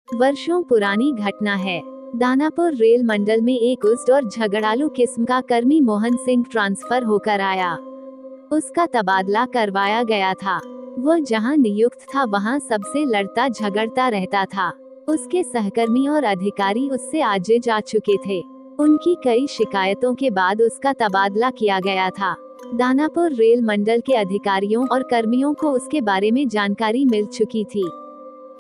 वर्षों पुरानी घटना है। दानापुर रेल मंडल में एक उस्ट और झगड़ालू किस्म का कर्मी मोहन सिंह ट्रांसफर होकर आया। उसका तबादला करवाया गया था। वह जहां नियुक्त था वहां सबसे लड़ता झगड़ता रहता था। उसके सहकर्मी और अधिकारी उससे आजिज आ चुके थे। उनकी कई शिकायतों के बाद उसका तबादला किया गया था। दानापुर रेल मंडल के अधिकारियों और कर्मियों को उसके बारे में जानकारी मिल चुकी थी।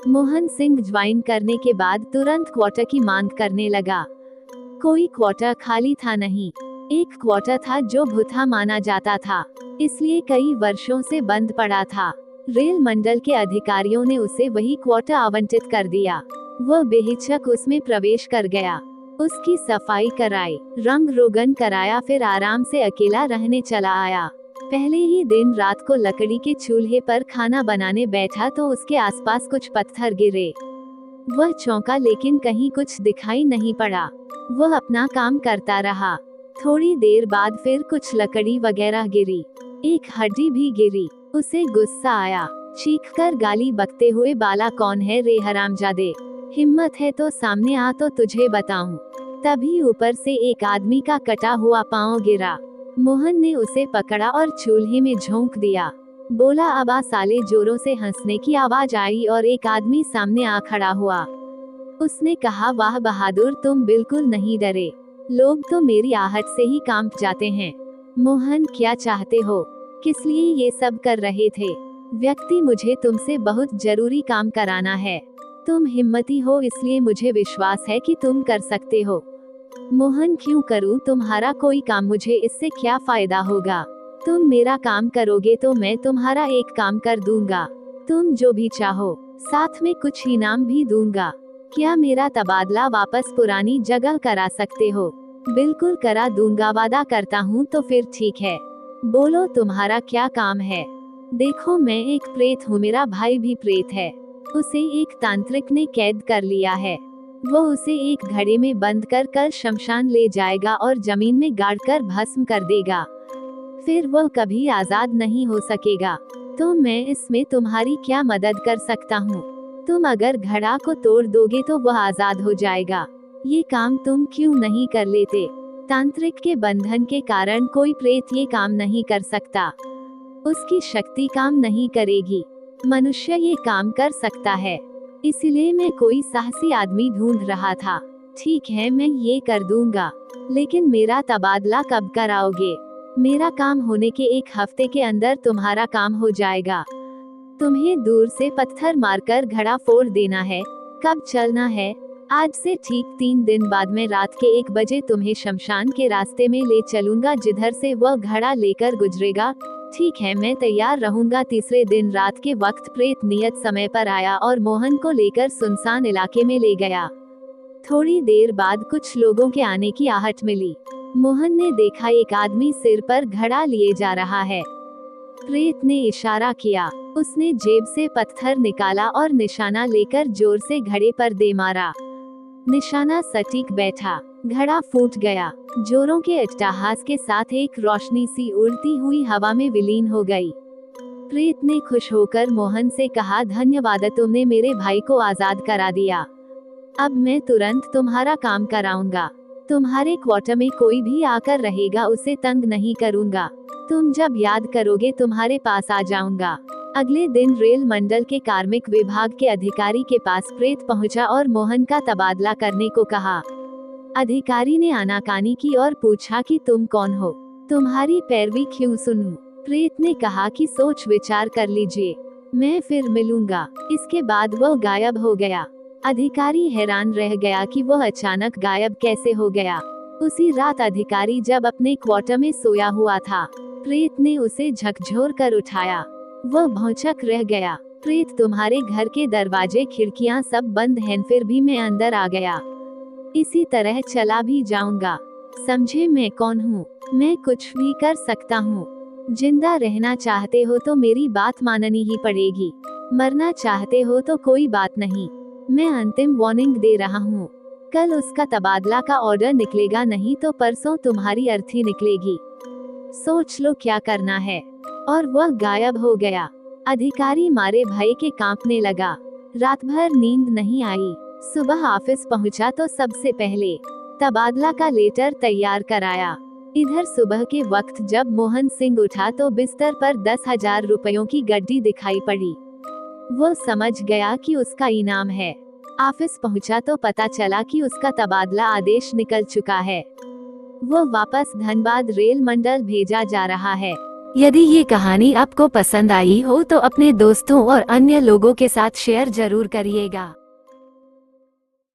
मोहन सिंह ज्वाइन करने के बाद तुरंत क्वार्टर की मांग करने लगा। कोई क्वार्टर खाली था नहीं। एक क्वार्टर था जो भूथा माना जाता था, इसलिए कई वर्षों से बंद पड़ा था। रेल मंडल के अधिकारियों ने उसे वही क्वार्टर आवंटित कर दिया। वह बेहिचक उसमें प्रवेश कर गया। उसकी सफाई कराई, रंग रोगन कराया, फिर आराम से अकेला रहने चला आया। पहले ही दिन रात को लकड़ी के चूल्हे पर खाना बनाने बैठा तो उसके आसपास कुछ पत्थर गिरे। वह चौंका, लेकिन कहीं कुछ दिखाई नहीं पड़ा। वह अपना काम करता रहा। थोड़ी देर बाद फिर कुछ लकड़ी वगैरह गिरी। एक हड्डी भी गिरी। उसे गुस्सा आया। चीखकर गाली बकते हुए, बाला कौन है रे हरामजादे, हिम्मत है तो सामने आ तो तुझे बताऊं। तभी ऊपर से एक आदमी का कटा हुआ पांव गिरा। मोहन ने उसे पकड़ा और चूल्हे में झोंक दिया। बोला, अबा साले। जोरों से हंसने की आवाज आई और एक आदमी सामने आ खड़ा हुआ। उसने कहा, वाह बहादुर, तुम बिल्कुल नहीं डरे। लोग तो मेरी आहट से ही कांप जाते हैं। मोहन, क्या चाहते हो? किस लिए ये सब कर रहे थे? व्यक्ति, मुझे तुमसे बहुत जरूरी काम कराना है। तुम हिम्मती हो, इसलिए मुझे विश्वास है कि तुम कर सकते हो। मोहन, क्यों करूं तुम्हारा कोई काम? मुझे इससे क्या फायदा होगा? तुम मेरा काम करोगे तो मैं तुम्हारा एक काम कर दूंगा। तुम जो भी चाहो, साथ में कुछ इनाम भी दूंगा। क्या मेरा तबादला वापस पुरानी जगह करा सकते हो? बिल्कुल करा दूंगा, वादा करता हूँ। तो फिर ठीक है, बोलो तुम्हारा क्या काम है? देखो, मैं एक प्रेत हूँ, मेरा भाई भी प्रेत है। उसे एक तांत्रिक ने कैद कर लिया है। वो उसे एक घड़े में बंद कर कल शमशान ले जाएगा और जमीन में गाड़कर भस्म कर देगा। फिर वह कभी आजाद नहीं हो सकेगा। तो मैं इसमें तुम्हारी क्या मदद कर सकता हूँ? तुम अगर घड़ा को तोड़ दोगे तो वह आजाद हो जाएगा। ये काम तुम क्यों नहीं कर लेते? तांत्रिक के बंधन के कारण कोई प्रेत ये काम नहीं कर सकता। उसकी शक्ति काम नहीं करेगी। मनुष्य ये काम कर सकता है। इसलिए मैं कोई साहसी आदमी ढूंढ रहा था। ठीक है, मैं ये कर दूंगा, लेकिन मेरा तबादला कब कराओगे? मेरा काम होने के एक हफ्ते के अंदर तुम्हारा काम हो जाएगा। तुम्हें दूर से पत्थर मारकर घड़ा फोड़ देना है। कब चलना है? आज से ठीक 3 दिन बाद मैं रात के 1 बजे तुम्हें शमशान के रास्ते में ले चलूंगा, जिधर से वह घड़ा लेकर गुजरेगा। ठीक है, मैं तैयार रहूंगा। तीसरे दिन रात के वक्त प्रेत नियत समय पर आया और मोहन को लेकर सुनसान इलाके में ले गया। थोड़ी देर बाद कुछ लोगों के आने की आहट मिली। मोहन ने देखा एक आदमी सिर पर घड़ा लिए जा रहा है। प्रेत ने इशारा किया। उसने जेब से पत्थर निकाला और निशाना लेकर जोर से घड़े पर दे मारा। निशाना सटीक बैठा। घड़ा फूट गया। जोरों के अट्टहास के साथ एक रोशनी सी उड़ती हुई हवा में विलीन हो गई। प्रेत ने खुश होकर मोहन से कहा, धन्यवाद, तुमने मेरे भाई को आजाद करा दिया। अब मैं तुरंत तुम्हारा काम कराऊंगा। तुम्हारे क्वार्टर में कोई भी आकर रहेगा उसे तंग नहीं करूंगा। तुम जब याद करोगे तुम्हारे पास आ जाऊंगा। अगले दिन रेल मंडल के कार्मिक विभाग के अधिकारी के पास प्रेत पहुंचा और मोहन का तबादला करने को कहा। अधिकारी ने आनाकानी की और पूछा कि तुम कौन हो? तुम्हारी पैरवी क्यों सुनूं? प्रेत ने कहा कि सोच विचार कर लीजिए, मैं फिर मिलूंगा। इसके बाद वह गायब हो गया। अधिकारी हैरान रह गया कि वह अचानक गायब कैसे हो गया। उसी रात अधिकारी जब अपने क्वार्टर में सोया हुआ था, प्रेत ने उसे झकझोर कर उठाया। वह भौंचक रह गया। प्रेत, तुम्हारे घर के दरवाजे खिड़कियां सब बंद हैं, फिर भी मैं अंदर आ गया। इसी तरह चला भी जाऊंगा। समझे मैं कौन हूँ? मैं कुछ भी कर सकता हूँ। जिंदा रहना चाहते हो तो मेरी बात माननी ही पड़ेगी। मरना चाहते हो तो कोई बात नहीं। मैं अंतिम वार्निंग दे रहा हूँ। कल उसका तबादला का ऑर्डर निकलेगा, नहीं तो परसों तुम्हारी अर्थी निकलेगी। सोच लो क्या करना है। और वह गायब हो गया। अधिकारी मारे भय के कांपने लगा। रात भर नींद नहीं आई। सुबह ऑफिस पहुंचा तो सबसे पहले तबादला का लेटर तैयार कराया। इधर सुबह के वक्त जब मोहन सिंह उठा तो बिस्तर पर 10,000 रुपयों की गड्डी दिखाई पड़ी। वो समझ गया कि उसका इनाम है। ऑफिस पहुंचा तो पता चला कि उसका तबादला आदेश निकल चुका है। वो वापस धनबाद रेल मंडल भेजा जा रहा है। यदि ये कहानी आपको पसंद आई हो तो अपने दोस्तों और अन्य लोगों के साथ शेयर जरूर करिएगा।